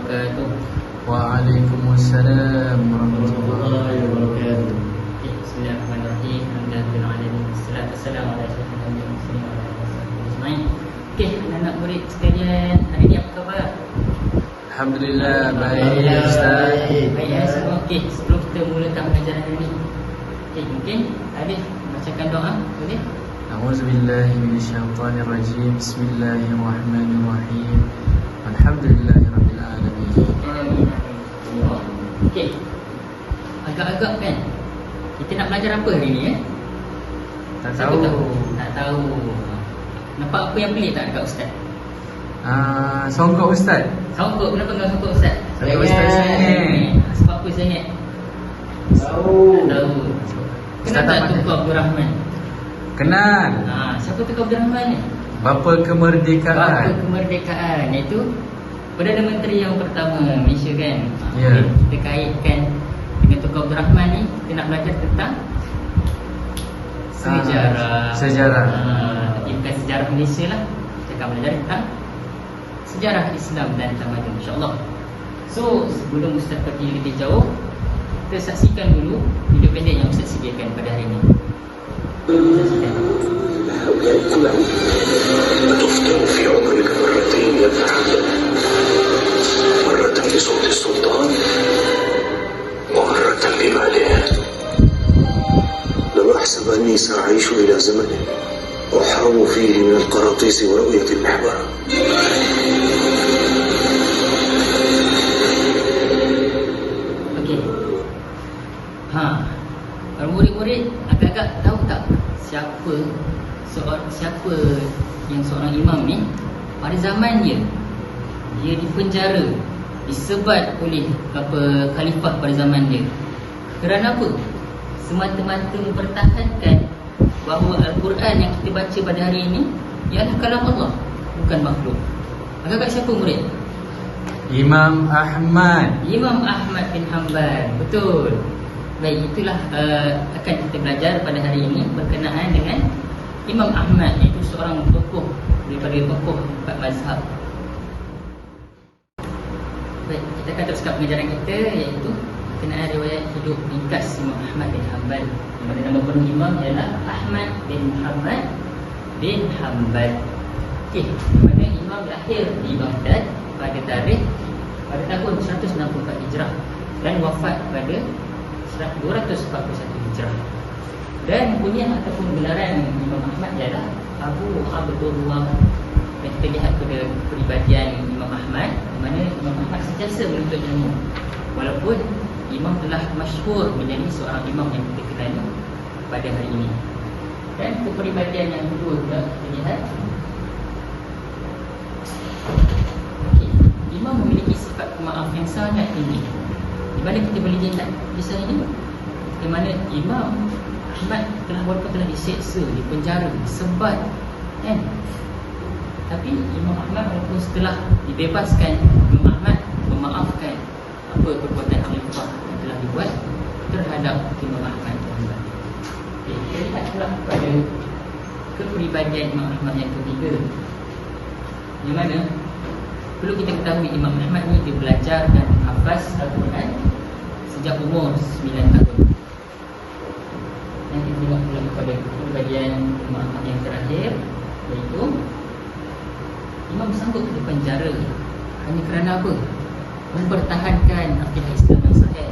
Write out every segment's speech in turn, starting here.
wabarakatuh. Waalaikumsalam warahmatullahi wabarakatuh. Bismillahirrahmanirrahim. Alhamdulillahirabbil alamin. Wassalatu wassalamu ala asyrofil anbiya'i wal mursalin wa ala alihi wasahbihi ajma'in. Okey, anak-anak murid sekalian, hari ni apa khabar? Alhamdulillah baik Ustaz. Baik ya semua. Okey, sebelum kita mulakan pelajaran hari ni, okey, mungkin Alif bacakan doa, boleh? A'udzubillahi minasyaitonirrajim. Bismillahirrahmanirrahim. Alhamdulillahirabbil alamin. Okey. Agak-agak kan kita nak belajar apa hari ni Tak Siapa tahu. Tak tahu. Nampak apa yang pelik tak dekat ustaz? Songkok Ustaz. Songkok, kenapa enggak songkok ustaz? Songkok Ustaz sengit. Sebab apa sengit? Tahu. Tahu. Ustaz Kenal tak tak Tunku Abdul Rahman? Kenal. Siapa Tunku Abdul Rahman ni? Bapa kemerdekaan. Bapa kemerdekaan, iaitu Perdana Menteri yang pertama Malaysia kan. Ya. Kita kaitkan dengan Tunku Abdul Rahman ni, kita nak belajar tentang sejarah. Sejarah. Tapi bukan sejarah Malaysia lah. Kita akan belajar tentang sejarah Islam dan tamadun, insya-Allah. So, sebelum Ustaz pergi lebih jauh, kita saksikan dulu video pendek yang Ustaz sediakan pada hari ini. Saksikan. تفطر في عمرك مرتين يا ابن حمد، مرة لصوت السلطان ومرة لماله. لم أحسب أني سأعيش إلى زمن أحرم فيه من القراطيس ورؤية المحبرة. Okey. Kalau murid-murid agak-agak tahu tak siapa yang seorang imam ni pada zaman dia dipenjara, disebat oleh khalifah pada zaman dia. Kerana apa? Semata-mata mempertahankan bahawa Al-Quran yang kita baca pada hari ini ialah kalam Allah, bukan makhluk. Agak-agak siapa murid? Imam Ahmad. Imam Ahmad bin Hanbal. Betul. Baik, itulah akan kita belajar pada hari ini berkenaan dengan Imam Ahmad, iaitu seorang tokoh daripada tokoh empat mazhab. Baik, kita akan teruskan pengajaran kita, iaitu berkenaan riwayat hidup ringkas Imam Ahmad bin Hanbal. Yang mana nama penuh imam ialah Ahmad bin Muhammad bin Hanbal. Okey, di mana imam lahir di Baghdad pada tahun 164 Hijrah dan wafat pada 241 Hijrah. Dan kunyah ataupun gelaran Imam Ahmad ialah Abu Abdullah. Dan kita lihat pada peribadian Imam Ahmad, di mana Imam Ahmad sentiasa menuntut ilmu, walaupun imam telah masyhur menjadi seorang imam yang kita kenali pada hari ini. Dan kepribadian yang kedua pula kita lihat, imam memiliki sifat pemaaf yang sangat tinggi. Di mana kita boleh lihat kisah ini, di mana Imam Ahmad telah diseksa, dipenjara, disebat, kan? Tapi Imam Ahmad walaupun setelah dibebaskan, Imam Ahmad memaafkan apa perbuatan khalifah yang telah dibuat terhadap Imam Ahmad. Okay, kita lihat pula pada kepribadian Imam Ahmad yang ketiga, di mana perlu kita ketahui Imam Ahmad ni dia belajar dan menghafaz Al-Quran sejak umur 9 tahun. Dan kita tengok pula kepada kepribadian Imam Ahmad yang terakhir, iaitu imam sanggup di penjara hanya kerana apa? Mempertahankan akidah Islam yang sahih.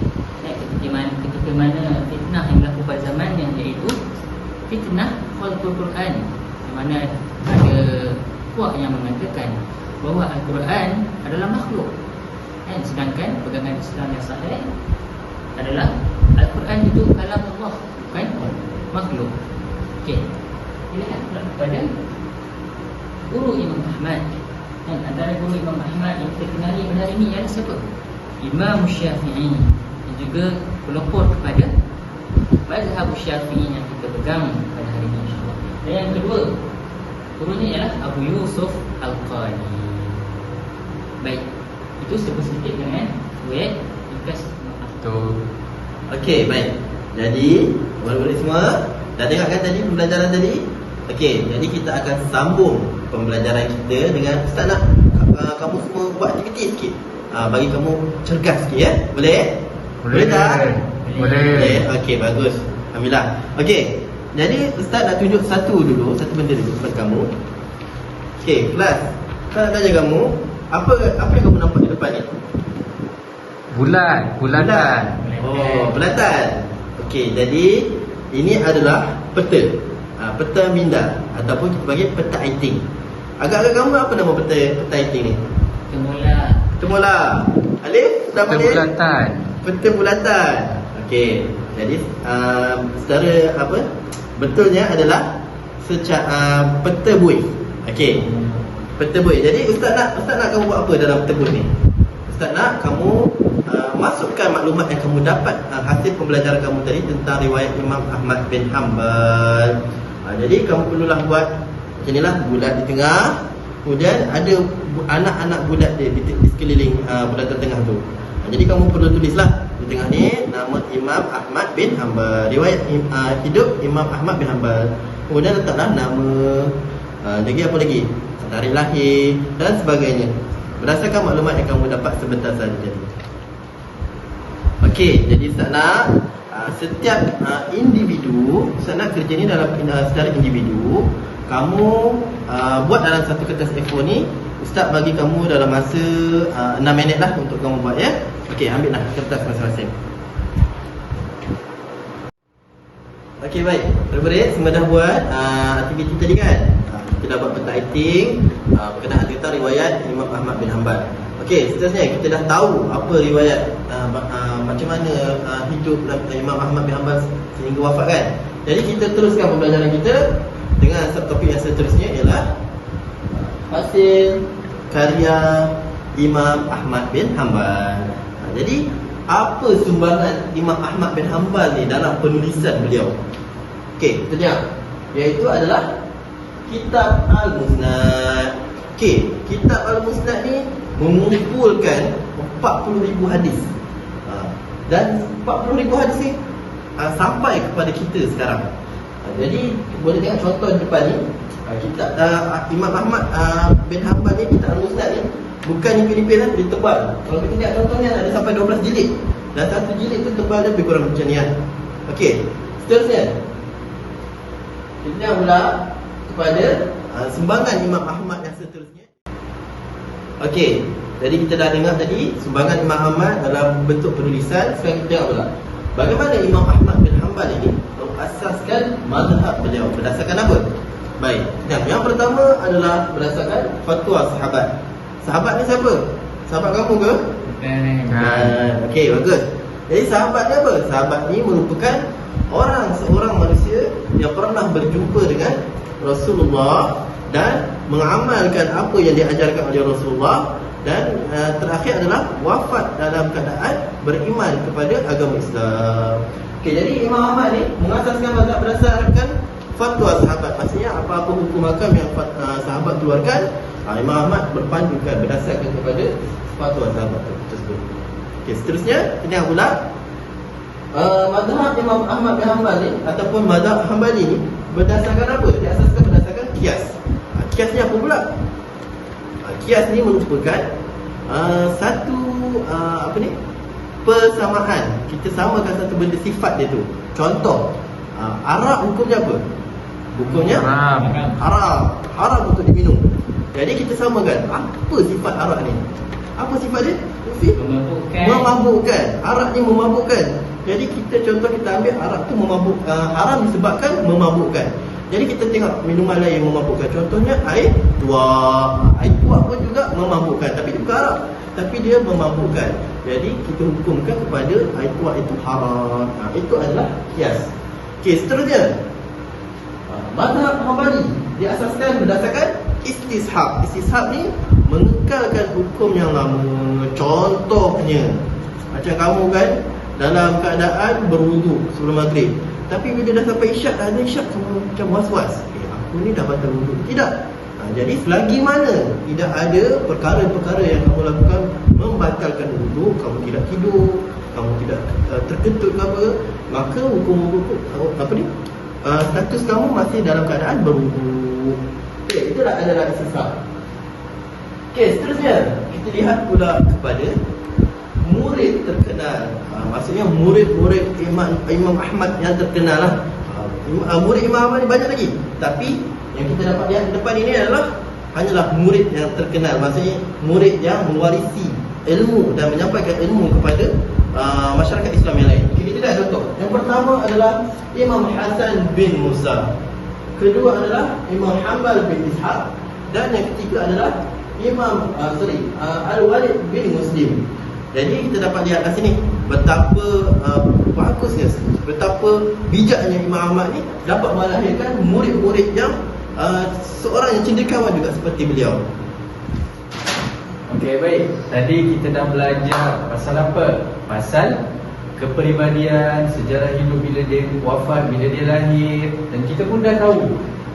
Ketika mana fitnah yang berlaku pada zamannya, iaitu fitnah khalqul Quran, di mana ada puak yang mengatakan bahawa Al-Quran adalah makhluk, kan? Sedangkan pegangan Islam yang sahih adalah Al-Quran itu kalam Allah, bukan makhluk. Okey, lihat pula kepada guru Imam Ahmad. Dan antara guru Imam Ahmad yang kita kenali pada hari ini ialah siapa? Imam Syafi'i, dan juga pelopor kepada mazhab Syafi'i yang kita pegang pada hari ini, insya-Allah. Dan yang kedua, gurunya ialah Abu Yusuf Al-Qadi. Baik, itu sedikit dengan riwayat ringkas Imam Ahmad. Betul. Okey, baik. Jadi, murid-murid semua dah tengok kan tadi pembelajaran tadi? Okey, jadi kita akan sambung pembelajaran kita dengan Ustaz nak kamu semua buat aktiviti sikit. bagi kamu cergas sikit ya. Boleh? Boleh tak? Boleh. Okey, bagus. Alhamdulillah. Okey. Jadi Ustaz nak tunjuk satu benda dulu kepada kamu. Okey, kelas. Ustaz nak tanya kamu, apa yang kamu nampak di depan ni? Bulatan. Oh, bulatan. Okey, jadi ini adalah peta. Peta minda ataupun kita panggil peta iting. Agak-agak kamu apa nama peta iting ni? Temula. Alif? Peta bulatan. Peta bulatan. Okey. Jadi secara apa? Betulnya adalah peta buih. Okey. Peta buih. Jadi Ustaz nak kamu buat apa dalam peta buih ni? Ustaz nak kamu masukkan maklumat yang kamu dapat hasil pembelajaran kamu tadi tentang riwayat Imam Ahmad bin Hanbal. Jadi kamu perlulah buat macam inilah, bulat di tengah. Kemudian ada anak-anak bulat dia di sekeliling bulatan tengah tu. Jadi kamu perlu tulislah di tengah ni nama Imam Ahmad bin Hanbal, riwayat hidup Imam Ahmad bin Hanbal. Kemudian letaklah nama, lagi apa lagi, tarikh lahir dan sebagainya, berdasarkan maklumat yang kamu dapat sebentar saja tadi. Okey, jadi Ustaz nak setiap individu, Ustaz nak kerja ni dalam secara individu. Kamu buat dalam satu kertas A4 ni. Ustaz bagi kamu dalam masa 6 minit lah untuk kamu buat ya. Okey, ambil lah kertas masing-masing. Okey, baik. Murid-murid semua dah buat aktiviti tadi kan? Kita dah buat peta iting, berkenaan tentang riwayat Imam Ahmad bin Hanbal. Okey, seterusnya kita dah tahu apa riwayat macam mana hidup Imam Ahmad bin Hanbal sehingga wafat kan. Jadi kita teruskan pembelajaran kita dengan subtopik yang seterusnya ialah hasil karya Imam Ahmad bin Hanbal. Jadi apa sumbangan Imam Ahmad bin Hanbal ni dalam penulisan beliau? Okey, kita tengok. Iaitu adalah Kitab Al-Musnad. Okey, Kitab Al-Musnad ni mengumpulkan 40,000 hadis. Dan 40,000 hadis ni sampai kepada kita sekarang. Jadi boleh tengok contoh di depan ni. Kitab Imam Ahmad bin Hanbal ni, Kitab Al-Musnad ni bukan nipis-nipis lah, dia tebal. Kalau kita lihat contohnya ada sampai 12 jilid. Dan satu jilid tu tebal dia lebih kurang macam ni kan. Okey, seterusnya kita tengok pula kepada sumbangan Imam Ahmad yang seterusnya. Okey, jadi kita dah dengar tadi sumbangan Imam Ahmad dalam bentuk penulisan. Sekarang kita tengok pula bagaimana Imam Ahmad bin Hanbal ini mengasaskan mazhab beliau. Berdasarkan apa? Baik, yang pertama adalah berdasarkan fatwa sahabat. Sahabat ni siapa? Sahabat kamu ke? Okey, bagus. Jadi sahabat ni apa? Sahabat ni merupakan seorang manusia yang pernah berjumpa dengan Rasulullah dan mengamalkan apa yang diajarkan oleh Rasulullah. Dan terakhir adalah wafat dalam keadaan beriman kepada agama Islam. Okey, jadi Imam Ahmad ni mengasaskan mazhab berdasarkan fatwa sahabat. Maksudnya apa-apa hukum hakam yang sahabat keluarkan, Imam Ahmad berpandukan berdasarkan kepada fatwa sahabat tersebut. Okey, seterusnya kita tengok pula mazhab Imam Ahmad bin Hanbal ni ataupun mazhab Hanbali ni berdasarkan apa? Diasaskan berdasarkan qiyas. Qiyas ni apa pula? Qiyas ni merupakan satu persamaan. Kita samakan satu benda sifat dia tu. Contoh, arak hukumnya apa? Hukumnya haram. Haram untuk diminum. Jadi kita samakan apa sifat arak ni? Apa sifat dia? Memabukkan. Arak ni memabukkan. Jadi kita ambil arak tu haram disebabkan memabukkan. Jadi kita tengok minuman lain yang memabukkan. Contohnya air tuak. Air tuak pun juga memabukkan, tapi dia bukan arak, tapi dia memabukkan. Jadi kita hukumkan kepada air tuak itu haram. Itu adalah qiyas. Okey, seterusnya mazhab Hanbali diasaskan berdasarkan istishab. Istishab ni mengekalkan hukum yang lama. Contohnya macam kamu kan dalam keadaan berwuduk sebelum maghrib, tapi bila dah sampai isyak, dah ada isyak, kamu macam was-was, aku ni dah batal wuduk. Tidak. Jadi selagi mana tidak ada perkara-perkara yang kamu lakukan membatalkan wuduk, kamu tidak tidur, kamu tidak terkentut ke apa, maka hukum-hukum status kamu masih dalam keadaan berwuduk. Itulah adalah istishab. Okey, seterusnya kita lihat pula kepada murid terkenal. Maksudnya murid-murid Imam Ahmad yang terkenal lah. Murid Imam Ahmad ni banyak lagi, tapi yang kita dapat lihat depan ini adalah hanyalah murid yang terkenal. Maksudnya murid yang mewarisi ilmu dan menyampaikan ilmu kepada masyarakat Islam yang lain. Okay, kita lihat contoh. Yang pertama adalah Imam Hasan bin Musa. Kedua adalah Imam Hanbal bin Ishaq. Dan yang ketiga adalah Imam Al-Walid bin Muslim. Jadi kita dapat lihat kat sini betapa bagusnya, betapa bijaknya Imam Ahmad ni dapat melahirkan murid-murid yang seorang yang cendekiawan juga seperti beliau. Okey, baik. Tadi kita dah belajar pasal apa? Pasal kepribadian, sejarah hidup bila dia wafat, bila dia lahir. Dan kita pun dah tahu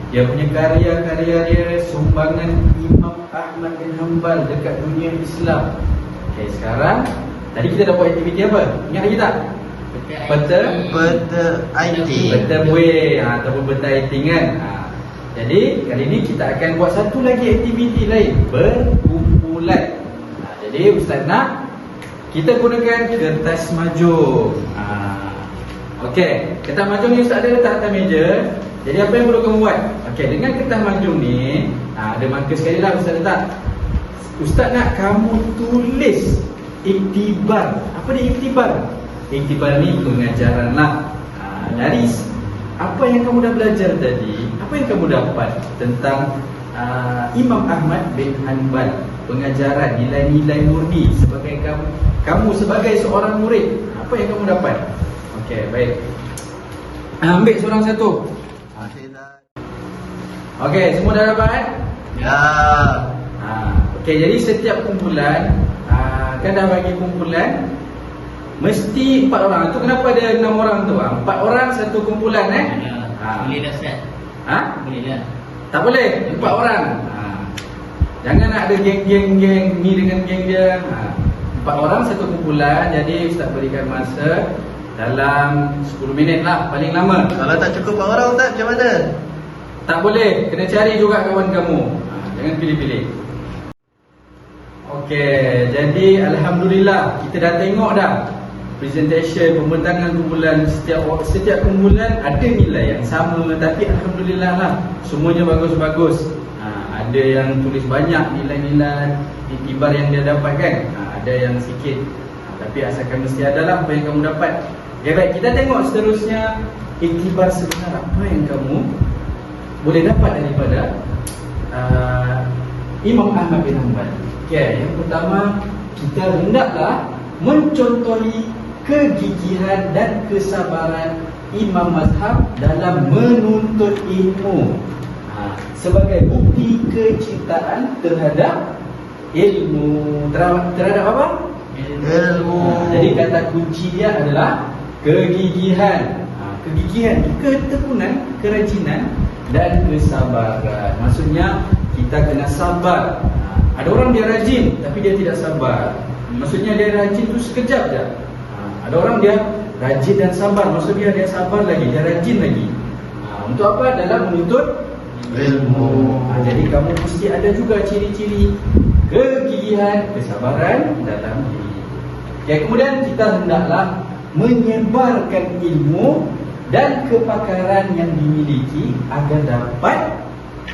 dia punya karya-karya dia, sumbangan Imam Ahmad bin Hanbal dekat dunia Islam. Okey, sekarang tadi kita dah buat aktiviti apa? Ingat lagi tak? Peta IT. Peta buih ataupun peta IT kan. Jadi kali ni kita akan buat satu lagi aktiviti lain, berkumpulan. Jadi Ustaz nak kita gunakan kertas majung. Okey, kertas majung ni Ustaz ada letak atas meja. Jadi apa yang perlu kamu buat? Okey, dengan kertas majung ni ada marker sekali lah Ustaz letak. Ustaz nak kamu tulis iktibar. Apa dia iktibar? Iktibar ni pengajaran lah. Dari apa yang kamu dah belajar tadi, apa yang kamu dapat tentang Imam Ahmad bin Hanbal, pengajaran, nilai-nilai murni sebagai kamu sebagai seorang murid, apa yang kamu dapat? Okey, baik. Ambil seorang satu. Okey, semua dah dapat? Ya. Okey, jadi setiap kumpulan kan dah bagi kumpulan mesti 4 orang. Itu kenapa ada 6 orang tu? 4 orang satu kumpulan Boleh dah Ustaz. Boleh dah. Tak boleh, 4 orang. Jangan nak ada geng-geng ni dengan geng dia. 4 orang satu kumpulan. Jadi Ustaz berikan masa dalam 10 minit lah paling lama. Kalau tak cukup 4 orang Ustaz, macam mana? Tak boleh, kena cari juga kawan kamu. Jangan pilih-pilih. Okey, jadi alhamdulillah kita dah tengok dah presentation pembentangan kumpulan. Setiap kumpulan ada nilai yang sama, tapi alhamdulillah lah semuanya bagus-bagus. Ada yang tulis banyak nilai-nilai iktibar yang dia dapatkan, ada yang sikit, tapi asalkan mesti ada lah apa yang kamu dapat. Okay, baik, kita tengok seterusnya iktibar sebenar apa yang kamu boleh dapat daripada Imam Ahmad bin Hanbal. Okay, yang pertama, kita hendaklah mencontohi kegigihan dan kesabaran Imam Mazhab dalam menuntut ilmu sebagai bukti kecintaan terhadap ilmu. Terhadap apa? Ilmu. Jadi kata kunci dia adalah kegigihan. Kegigihan, ketekunan, kerajinan dan kesabaran. Maksudnya kita kena sabar. Ada orang dia rajin tapi dia tidak sabar. Maksudnya dia rajin tu sekejap je. Ada orang dia rajin dan sabar, maksudnya dia sabar lagi, dia rajin lagi. Untuk apa? Dalam menuntut ilmu. Jadi kamu mesti ada juga ciri-ciri kegigihan, kesabaran dalam diri. Okay, kemudian kita hendaklah menyebarkan ilmu dan kepakaran yang dimiliki agar dapat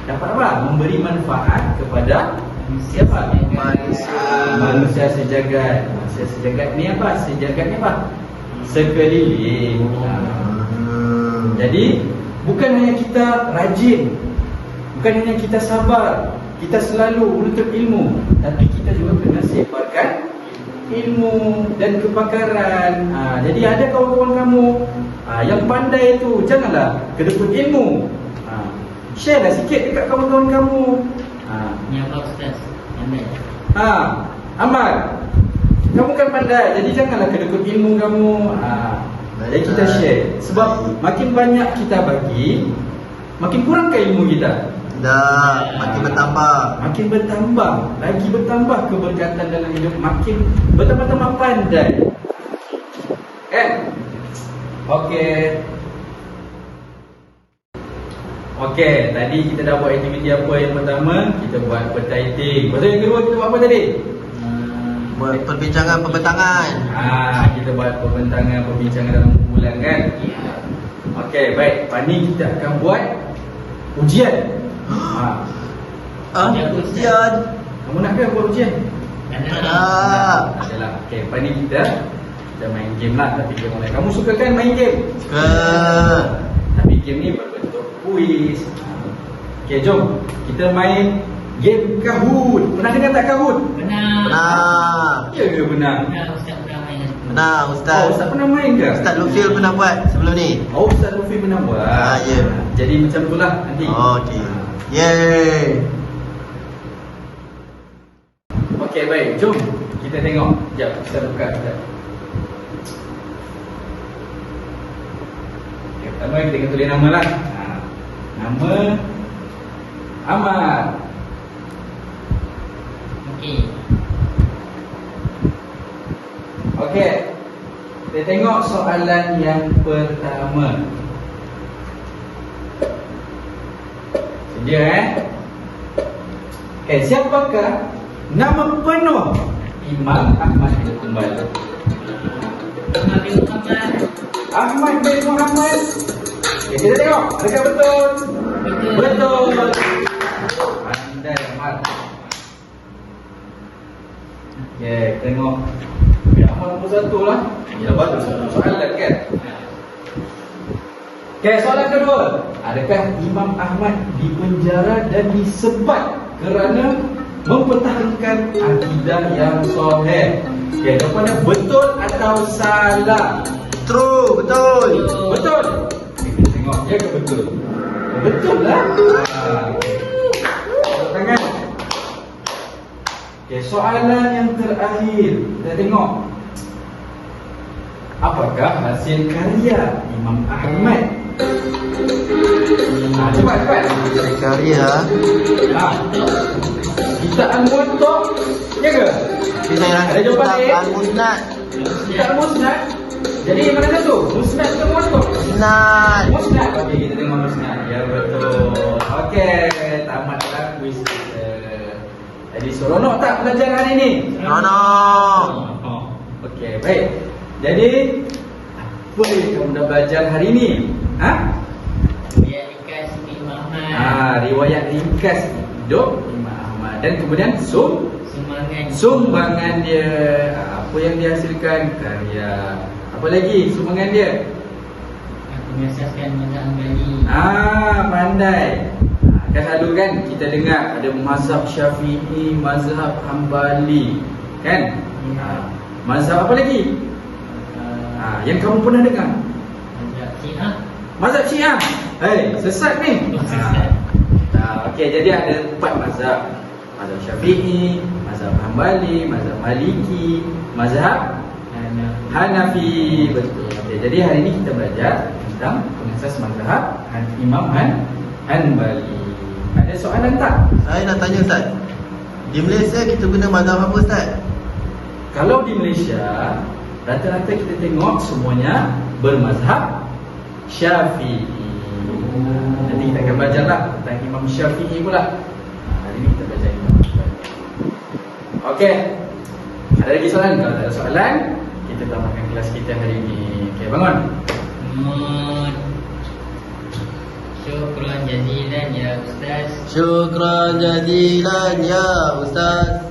apa? Memberi manfaat kepada siapa? Manusia sejagat. Manusia sejagat ni apa? Sejagat ni apa? Sekeliling. Jadi bukan hanya kita rajin, bukan hanya kita sabar, kita selalu menuntut ilmu, tapi kita juga kena sebarkan ilmu dan kepakaran. Jadi ada kawan-kawan kamu yang pandai tu, janganlah kedekut ilmu. Share lah sikit dekat kawan-kawan kamu. Ni apa Ustaz? Pandai. Amal, kamu kan pandai, jadi janganlah kedekut ilmu kamu. Jadi kita share. Sebab makin banyak kita bagi, makin kurang ke ilmu kita? Dah, makin bertambah. Makin bertambah, lagi bertambah keberkatan dalam hidup, makin bertambah-tambah pandai. Okey. Okey, tadi kita dah buat aktiviti apa yang pertama? Kita buat petaiting. Lepas tu yang kedua kita buat apa tadi? Buat perbincangan pembentangan. Kita buat perbincangan dalam kumpulan kan? Okey, baik. Lepas ni kita akan buat ujian. Ujian. Kamu nak ke buat ujian? Tak. Adalah. Okey, lepas ni kita main game lah. Tapi game online. Kamu suka kan main game? Suka. Tapi game ni berbentuk kuis. Okey, jom kita main game Kahoot. Pernah dengar tak Kahoot? Pernah. Ya ke benar? Ustaz pernah main. Pernah Ustaz. Ustaz pernah main ke? Ustaz Lufil pernah buat sebelum ni. Ustaz Lufi pernah buat. Ya. Jadi macam itulah nanti. Okey. Yeay. Okey, baik. Jom kita tengok. Sekejap, kita buka sekejap. Okay, pertama kita kena tulis nama lah. Nama Ahmad. Okey. Okey. Kita tengok soalan yang pertama. Sedia Okey, siapakah nama penuh Imam Ahmad bin Hanbal? Ahmad bin Muhammad. Ahmad bin Muhammad. Okay, kita tengok. Adakah betul? Betul. Pandai Ahmad. Okay, tengok. Okay, Ahmad nombor 1 lah. Ya, bagus. Soalan kan? Okay, soalan kedua. Adakah Imam Ahmad dipenjara dan disebat kerana mempertahankan akidah yang sahih? Okay, jawapannya betul atau salah? True, betul. Betul. Kita tengok ya ke betul? Betul lah. Tepuk tangan. Okay, soalan yang terakhir. Kita tengok. Apakah hasil karya Imam Ahmad? Cepat. Karya. Kitab Al-Muwatta. Ya ke? Ada jawapan lain? Al-Musnad. Kitab Al-Musnad. Jadi mana satu? Musnad ke Muwatta? Musnad. Musnad. Okey, kita tengok Musnad. Ya, betul. Okey, tamatlah kuis kita. Jadi seronok tak belajar hari ni? Seronok. Okey, baik. Jadi apa yang kamu dah belajar hari ni? Riwayat ringkas Imam Ahmad. Riwayat ringkas hidup Imam Ahmad dan kemudian sumbangan dia. Apa yang dihasilkan? Karya. Apa lagi sumbangan dia? Mengasaskan mazhab Hambali. Pandai. Kan selalu kan kita dengar ada mazhab Syafi'i, mazhab Hambali, kan? Mazhab apa lagi? Yang kamu pernah dengar? Mazhab Syiah. Mazhab Syiah. Sesat ni. Sesat. Okey, jadi ada 4 mazhab. Mazhab Syafi'i, mazhab Hambali, mazhab Maliki, mazhab Hanafi. Betul. Okey, jadi hari ini kita belajar tentang pengasas mazhab Imam Hanbali. Ada soalan tak? Saya nak tanya Ustaz. Di Malaysia kita guna mazhab apa Ustaz? Kalau di Malaysia, rata-rata kita tengok semuanya bermazhab Syafi'i. Nanti kita akan belajar lah tentang Imam Syafi'i pula. Hari ini kita belajar Imam Syafi'i. Okey. Ada lagi soalan? Kalau tak ada soalan, kita tamatkan kelas kita hari ini. Okey, bangun. Syukran jazilan ya Ustaz. Syukran jazilan ya Ustaz.